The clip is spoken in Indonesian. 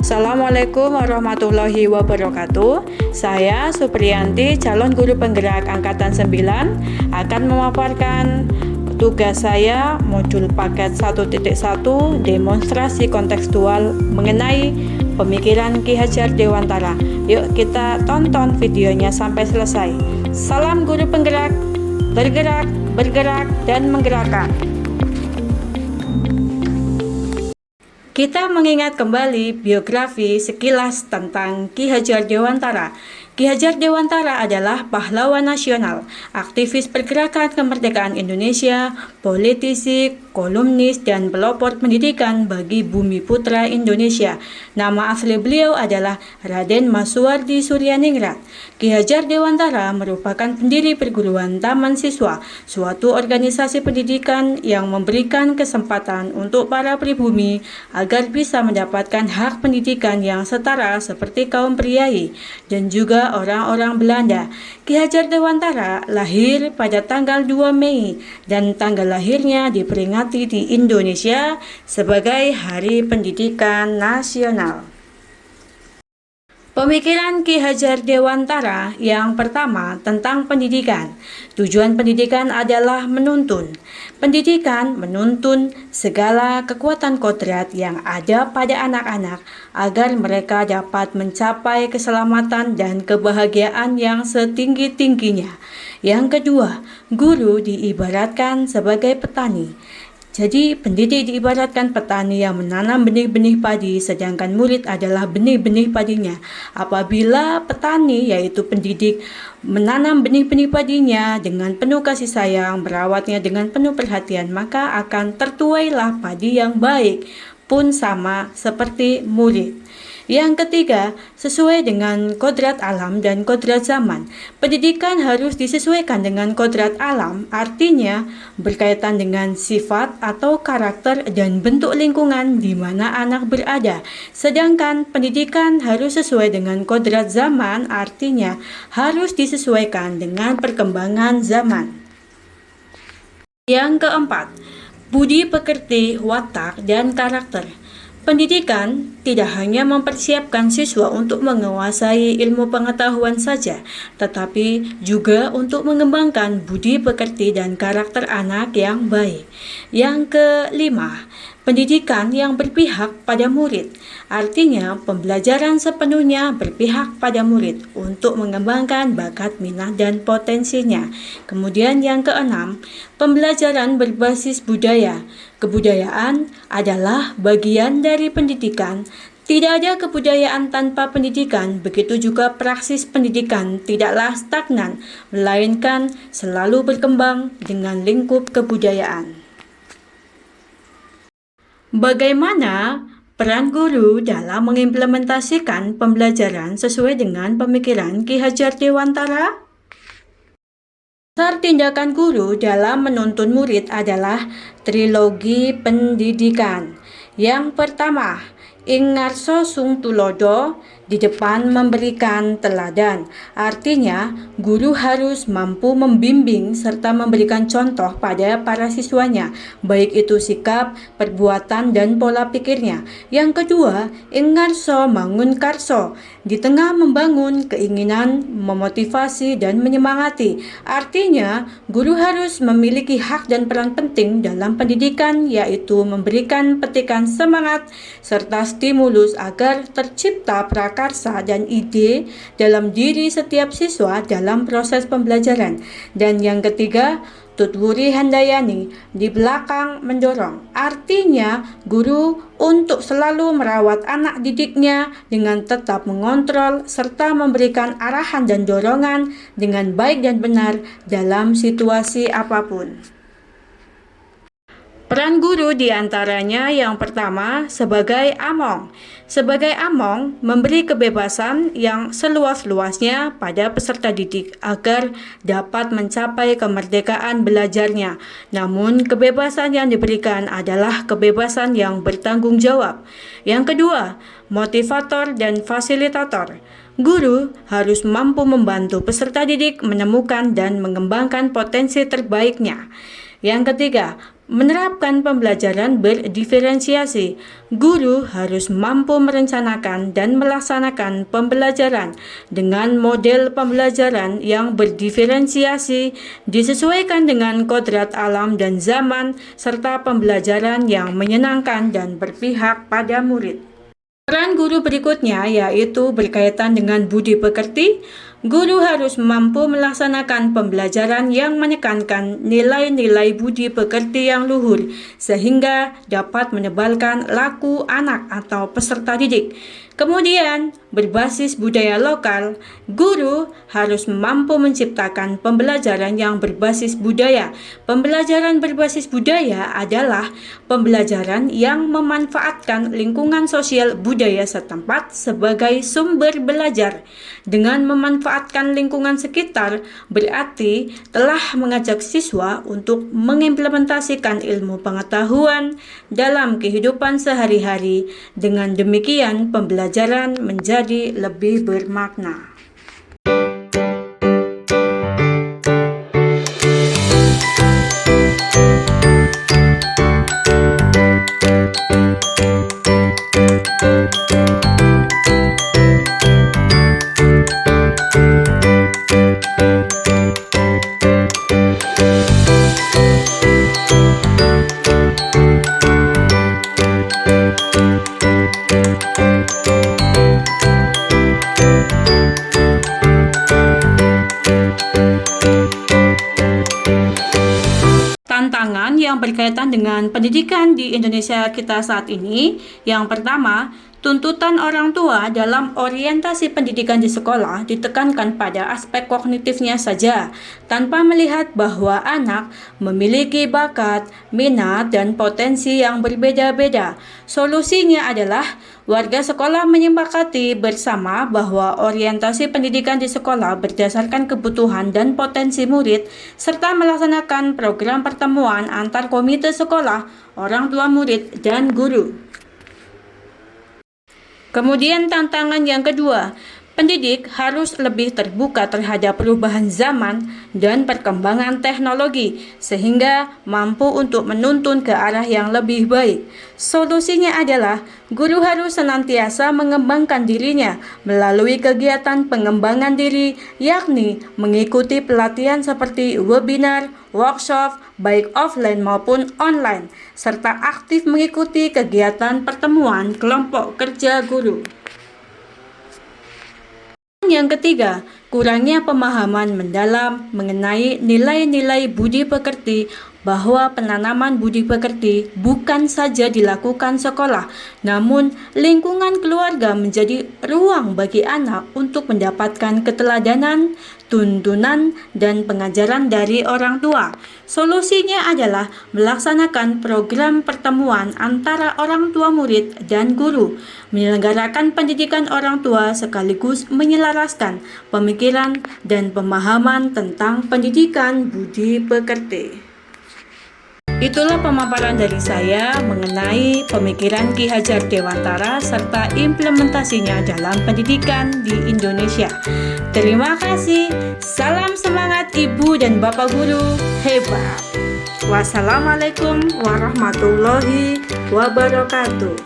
Assalamualaikum warahmatullahi wabarakatuh. Saya Supriyanti, calon guru penggerak angkatan 9, akan memaparkan tugas saya modul paket 1.1 demonstrasi kontekstual mengenai pemikiran Ki Hajar Dewantara. Yuk kita tonton videonya sampai selesai. Salam guru penggerak, bergerak, bergerak, dan menggerakkan. Kita mengingat kembali biografi sekilas tentang Ki Hajar Dewantara. Ki Hajar Dewantara adalah pahlawan nasional, aktivis pergerakan kemerdekaan Indonesia, politisi, kolumnis, dan pelopor pendidikan bagi Bumi Putra Indonesia. Nama asli beliau adalah Raden Masuwardi Suryaningrat. Ki Hajar Dewantara merupakan pendiri perguruan Taman Siswa, suatu organisasi pendidikan yang memberikan kesempatan untuk para pribumi agar bisa mendapatkan hak pendidikan yang setara seperti kaum priai dan juga orang-orang Belanda. Ki Hajar Dewantara lahir pada tanggal 2 Mei dan tanggal lahirnya diperingati di Indonesia sebagai Hari Pendidikan Nasional. Pemikiran Ki Hajar Dewantara yang pertama tentang pendidikan. Tujuan pendidikan adalah menuntun. Pendidikan menuntun segala kekuatan kodrat yang ada pada anak-anak agar mereka dapat mencapai keselamatan dan kebahagiaan yang setinggi-tingginya. Yang kedua, guru diibaratkan sebagai petani. Jadi, pendidik diibaratkan petani yang menanam benih-benih padi, sedangkan murid adalah benih-benih padinya. Apabila petani, yaitu pendidik, menanam benih-benih padinya dengan penuh kasih sayang, merawatnya dengan penuh perhatian, maka akan tertuailah padi yang baik, pun sama seperti murid. Yang ketiga, sesuai dengan kodrat alam dan kodrat zaman. Pendidikan harus disesuaikan dengan kodrat alam, artinya berkaitan dengan sifat atau karakter dan bentuk lingkungan di mana anak berada. Sedangkan pendidikan harus sesuai dengan kodrat zaman, artinya harus disesuaikan dengan perkembangan zaman. Yang keempat, budi pekerti, watak, dan karakter. Pendidikan tidak hanya mempersiapkan siswa untuk menguasai ilmu pengetahuan saja, tetapi juga untuk mengembangkan budi pekerti dan karakter anak yang baik. Yang kelima, pendidikan yang berpihak pada murid. Artinya, pembelajaran sepenuhnya berpihak pada murid untuk mengembangkan bakat, minat, dan potensinya. Kemudian yang keenam, pembelajaran berbasis budaya. Kebudayaan adalah bagian dari pendidikan. Tidak ada kebudayaan tanpa pendidikan, begitu juga praksis pendidikan tidaklah stagnan, melainkan selalu berkembang dengan lingkup kebudayaan. Bagaimana peran guru dalam mengimplementasikan pembelajaran sesuai dengan pemikiran Ki Hajar Dewantara? Dasar tindakan guru dalam menuntun murid adalah trilogi pendidikan. Yang pertama, ing ngarsa sung tulodo, di depan memberikan teladan. Artinya, guru harus mampu membimbing serta memberikan contoh pada para siswanya, baik itu sikap, perbuatan, dan pola pikirnya. Yang kedua, ing ngarsa mangun karso, di tengah membangun keinginan, memotivasi, dan menyemangati. Artinya, guru harus memiliki hak dan peran penting dalam pendidikan, yaitu memberikan petikan semangat serta stimulus agar tercipta prakarsa dan ide dalam diri setiap siswa dalam proses pembelajaran. Dan yang ketiga, Tutwuri Handayani, di belakang mendorong. Artinya, guru untuk selalu merawat anak didiknya dengan tetap mengontrol serta memberikan arahan dan dorongan dengan baik dan benar dalam situasi apapun. Peran guru diantaranya yang pertama sebagai among. Sebagai among, memberi kebebasan yang seluas-luasnya pada peserta didik agar dapat mencapai kemerdekaan belajarnya. Namun, kebebasan yang diberikan adalah kebebasan yang bertanggung jawab. Yang kedua, motivator dan fasilitator. Guru harus mampu membantu peserta didik menemukan dan mengembangkan potensi terbaiknya. Yang ketiga, menerapkan pembelajaran berdiferensiasi. Guru harus mampu merencanakan dan melaksanakan pembelajaran dengan model pembelajaran yang berdiferensiasi, disesuaikan dengan kodrat alam dan zaman, serta pembelajaran yang menyenangkan dan berpihak pada murid. Peran guru berikutnya yaitu berkaitan dengan budi pekerti. Guru harus mampu melaksanakan pembelajaran yang menekankan nilai-nilai budi pekerti yang luhur sehingga dapat menebalkan laku anak atau peserta didik. Kemudian, berbasis budaya lokal, guru harus mampu menciptakan pembelajaran yang berbasis budaya. Pembelajaran berbasis budaya adalah pembelajaran yang memanfaatkan lingkungan sosial budaya setempat sebagai sumber belajar. Dengan memanfaatkan lingkungan sekitar, berarti telah mengajak siswa untuk mengimplementasikan ilmu pengetahuan dalam kehidupan sehari-hari. Dengan demikian, pembelajaran menjadi lebih bermakna. Tantangan yang berkaitan dengan pendidikan di Indonesia kita saat ini, yang pertama, tuntutan orang tua dalam orientasi pendidikan di sekolah ditekankan pada aspek kognitifnya saja, tanpa melihat bahwa anak memiliki bakat, minat, dan potensi yang berbeda-beda. Solusinya adalah warga sekolah menyepakati bersama bahwa orientasi pendidikan di sekolah berdasarkan kebutuhan dan potensi murid, serta melaksanakan program pertemuan antar komite sekolah, orang tua murid, dan guru. Kemudian tantangan yang kedua, pendidik harus lebih terbuka terhadap perubahan zaman dan perkembangan teknologi sehingga mampu untuk menuntun ke arah yang lebih baik. Solusinya adalah guru harus senantiasa mengembangkan dirinya melalui kegiatan pengembangan diri, yakni mengikuti pelatihan seperti webinar, workshop, baik offline maupun online, serta aktif mengikuti kegiatan pertemuan kelompok kerja guru. Yang ketiga, kurangnya pemahaman mendalam mengenai nilai-nilai budi pekerti, bahwa penanaman budi pekerti bukan saja dilakukan sekolah, namun lingkungan keluarga menjadi ruang bagi anak untuk mendapatkan keteladanan, tuntunan, dan pengajaran dari orang tua. Solusinya adalah melaksanakan program pertemuan antara orang tua murid dan guru, menyelenggarakan pendidikan orang tua sekaligus menyelaraskan pemikiran dan pemahaman tentang pendidikan budi pekerti. Itulah pemaparan dari saya mengenai pemikiran Ki Hajar Dewantara serta implementasinya dalam pendidikan di Indonesia. Terima kasih. Salam semangat Ibu dan Bapak Guru hebat. Wassalamualaikum warahmatullahi wabarakatuh.